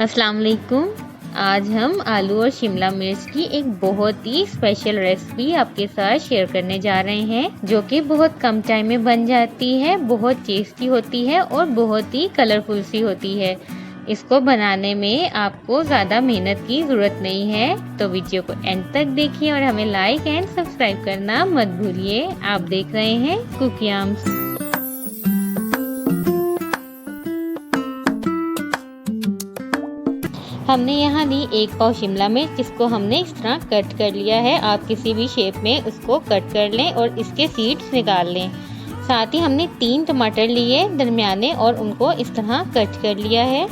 अस्सलाम वालेकुम। आज हम आलू और शिमला मिर्च की एक बहुत ही स्पेशल रेसिपी आपके साथ शेयर करने जा रहे हैं, जो कि बहुत कम टाइम में बन जाती है, बहुत टेस्टी होती है और बहुत ही कलरफुल सी होती है। इसको बनाने में आपको ज़्यादा मेहनत की ज़रूरत नहीं है, तो वीडियो को एंड तक देखिए और हमें लाइक एंड सब्सक्राइब करना मत भूलिए। आप देख रहे हैं कुकियाम्स। हमने यहाँ ली 1 पाव शिमला मिर्च, जिसको हमने इस तरह कट कर लिया है। आप किसी भी शेप में उसको कट कर लें और इसके सीड्स निकाल लें। साथ ही हमने 3 टमाटर लिए दरमियाने और उनको इस तरह कट कर लिया है।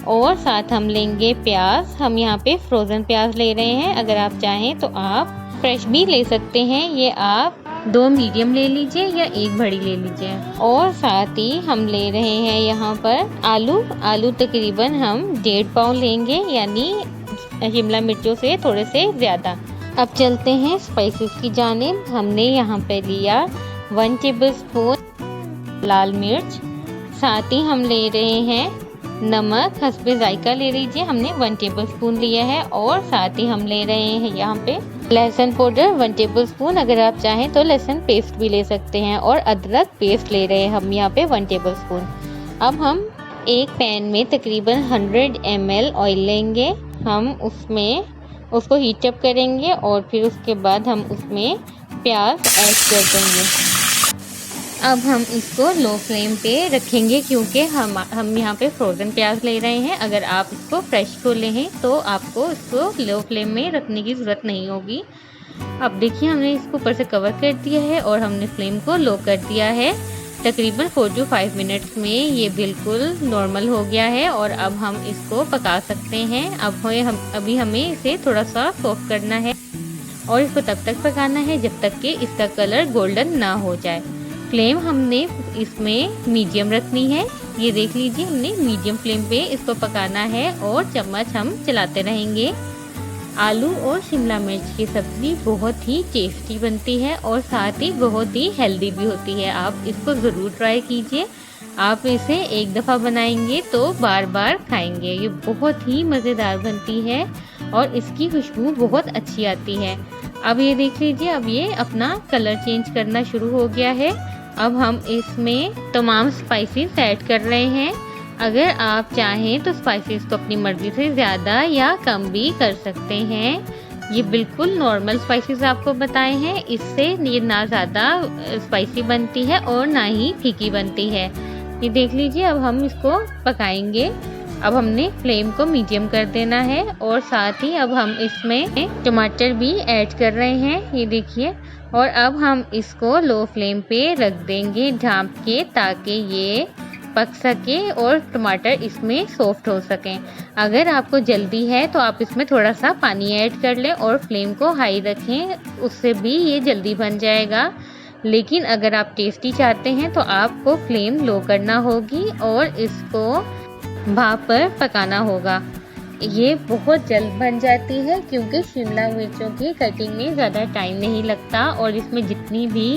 और साथ हम लेंगे प्याज। हम यहाँ पे फ्रोज़न प्याज ले रहे हैं, अगर आप चाहें तो आप फ्रेश भी ले सकते हैं। ये आप 2 मीडियम ले लीजिए या 1 बड़ी ले लीजिए। और साथ ही हम ले रहे हैं यहाँ पर आलू तकरीबन हम 1.5 पाव लेंगे, यानी शिमला मिर्चों से थोड़े से ज़्यादा। अब चलते हैं स्पाइसेस की जानिब। हमने यहाँ पे लिया 1 टेबलस्पून लाल मिर्च। साथ ही हम ले रहे हैं नमक, हस्बे जायका ले लीजिए, हमने 1 टेबलस्पून लिया है। और साथ ही हम ले रहे हैं यहाँ पे लहसुन पाउडर 1 टेबलस्पून, अगर आप चाहें तो लहसुन पेस्ट भी ले सकते हैं। और अदरक पेस्ट ले रहे हैं हम यहाँ पे 1 टेबलस्पून। अब हम एक पैन में तकरीबन 100 ml ऑयल लेंगे। हम उसको हीट अप करेंगे और फिर उसके बाद हम उसमें प्याज ऐड कर देंगे। अब हम इसको लो फ्लेम पे रखेंगे, क्योंकि हम यहाँ पे फ्रोज़न प्याज ले रहे हैं। अगर आप इसको फ्रेश को लें तो आपको इसको लो फ्लेम में रखने की ज़रूरत नहीं होगी। अब देखिए, हमने इसको ऊपर से कवर कर दिया है और हमने फ्लेम को लो कर दिया है। तकरीबन 4 to 5 मिनट्स में ये बिल्कुल नॉर्मल हो गया है और अब हम इसको पका सकते हैं। अभी हमें इसे थोड़ा सा सॉफ्ट करना है और इसको तब तक पकाना है जब तक कि इसका कलर गोल्डन ना हो जाए। फ्लेम हमने इसमें मीडियम रखनी है। ये देख लीजिए, हमने मीडियम फ्लेम पे इसको पकाना है और चम्मच हम चलाते रहेंगे। आलू और शिमला मिर्च की सब्ज़ी बहुत ही टेस्टी बनती है और साथ ही बहुत ही हेल्दी भी होती है। आप इसको ज़रूर ट्राई कीजिए। आप इसे एक दफ़ा बनाएंगे तो बार बार खाएंगे। ये बहुत ही मज़ेदार बनती है और इसकी खुशबू बहुत अच्छी आती है। अब ये देख लीजिए, अब ये अपना कलर चेंज करना शुरू हो गया है। अब हम इसमें तमाम स्पाइसेस ऐड कर रहे हैं। अगर आप चाहें तो स्पाइसेस को अपनी मर्ज़ी से ज़्यादा या कम भी कर सकते हैं। ये बिल्कुल नॉर्मल स्पाइसेस आपको बताए हैं, इससे ये ना ज़्यादा स्पाइसी बनती है और ना ही फीकी बनती है। ये देख लीजिए, अब हम इसको पकाएंगे। अब हमने फ्लेम को मीडियम कर देना है और साथ ही अब हम इसमें टमाटर भी ऐड कर रहे हैं। ये देखिए, और अब हम इसको लो फ्लेम पे रख देंगे ढाँप के, ताकि ये पक सके और टमाटर इसमें सॉफ्ट हो सकें। अगर आपको जल्दी है तो आप इसमें थोड़ा सा पानी ऐड कर लें और फ्लेम को हाई रखें, उससे भी ये जल्दी बन जाएगा। लेकिन अगर आप टेस्टी चाहते हैं तो आपको फ्लेम लो करना होगी और इसको भाप पर पकाना होगा। ये बहुत जल्द बन जाती है, क्योंकि शिमला मिर्चों की कटिंग में ज़्यादा टाइम नहीं लगता और इसमें जितनी भी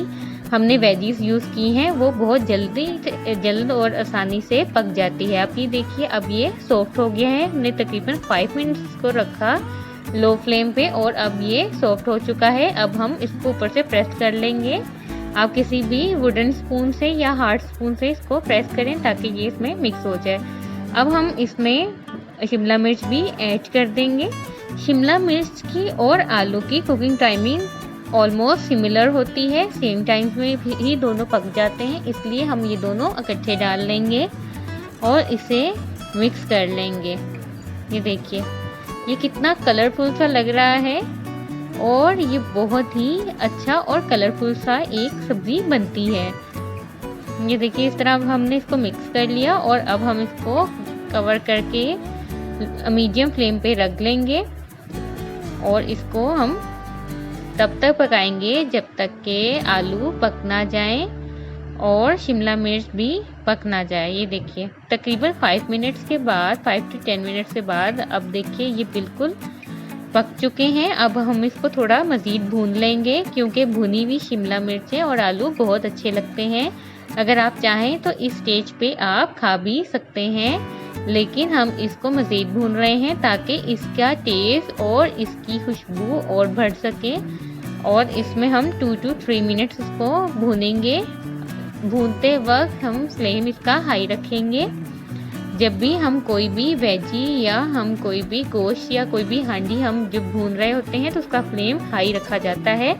हमने वेजीज यूज़ की हैं वो बहुत जल्द और आसानी से पक जाती है। अब ये देखिए, अब ये सॉफ्ट हो गया है। हमने तकरीबन 5 मिनट्स को रखा लो फ्लेम पे और अब ये सॉफ्ट हो चुका है। अब हम इसको ऊपर से प्रेस कर लेंगे। आप किसी भी वुडन स्पून से या हार्ड स्पून से इसको प्रेस करें ताकि ये इसमें मिक्स हो जाए। अब हम इसमें शिमला मिर्च भी ऐड कर देंगे। शिमला मिर्च की और आलू की कुकिंग टाइमिंग ऑलमोस्ट सिमिलर होती है, सेम टाइम में ही दोनों पक जाते हैं, इसलिए हम ये दोनों इकट्ठे डाल लेंगे और इसे मिक्स कर लेंगे। ये देखिए, ये कितना कलरफुल सा लग रहा है और ये बहुत ही अच्छा और कलरफुल सा एक सब्ज़ी बनती है। ये देखिए, इस तरह हमने इसको मिक्स कर लिया और अब हम इसको कवर करके मीडियम फ्लेम पे रख लेंगे और इसको हम तब तक पकाएंगे जब तक के आलू पक ना जाए और शिमला मिर्च भी पक ना जाए। ये देखिए, तकरीबन 5 मिनट्स के बाद, 5 to 10 मिनट्स के बाद अब देखिए ये बिल्कुल पक चुके हैं। अब हम इसको थोड़ा मज़ीद भून लेंगे, क्योंकि भुनी हुई शिमला मिर्चें और आलू बहुत अच्छे लगते हैं। अगर आप चाहें तो इस स्टेज पे आप खा भी सकते हैं। लेकिन हम इसको मज़ीद भून रहे हैं ताकि इसका टेस्ट और इसकी खुशबू और बढ़ सके। और इसमें हम 2 to 3 मिनट्स इसको भूनेंगे। भूनते वक्त हम फ्लेम इसका हाई रखेंगे। जब भी हम कोई भी वेजी या हम कोई भी गोश्त या कोई भी हांडी हम जब भून रहे होते हैं तो उसका फ्लेम हाई रखा जाता है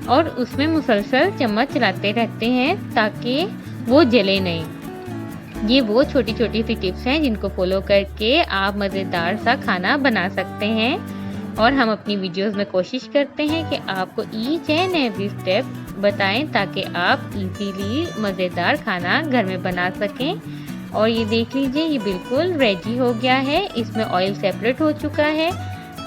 और उसमें मुसलसल चम्मच चलाते रहते हैं ताकि वो जले नहीं। ये वो छोटी छोटी सी टिप्स हैं जिनको फॉलो करके आप मज़ेदार सा खाना बना सकते हैं। और हम अपनी वीडियोस में कोशिश करते हैं कि आपको ईच एंड एवरी स्टेप बताएं ताकि आप इजीली मज़ेदार खाना घर में बना सकें। और ये देख लीजिए, ये बिल्कुल रेडी हो गया है। इसमें ऑयल सेपरेट हो चुका है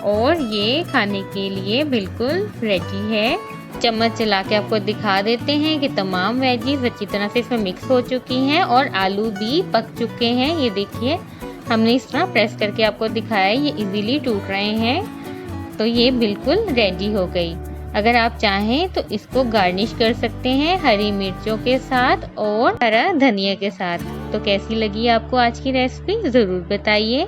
और ये खाने के लिए बिल्कुल रेडी है। चम्मच चला के आपको दिखा देते हैं कि तमाम वेजीज अच्छी तरह से इसमें मिक्स हो चुकी हैं और आलू भी पक चुके हैं। ये देखिए, हमने इस तरह प्रेस करके आपको दिखाया है, ये इजीली टूट रहे हैं। तो ये बिल्कुल रेडी हो गई। अगर आप चाहें तो इसको गार्निश कर सकते हैं हरी मिर्चों के साथ और हरा धनिया के साथ। तो कैसी लगी आपको आज की रेसिपी ज़रूर बताइए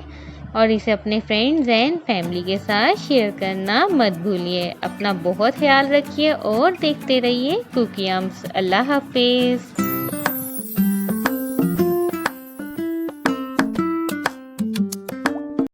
और इसे अपने फ्रेंड्स एंड फैमिली के साथ शेयर करना मत भूलिए। अपना बहुत ख्याल रखिए और देखते रहिए कुकी आर्म्स। अल्लाह हाफिज़।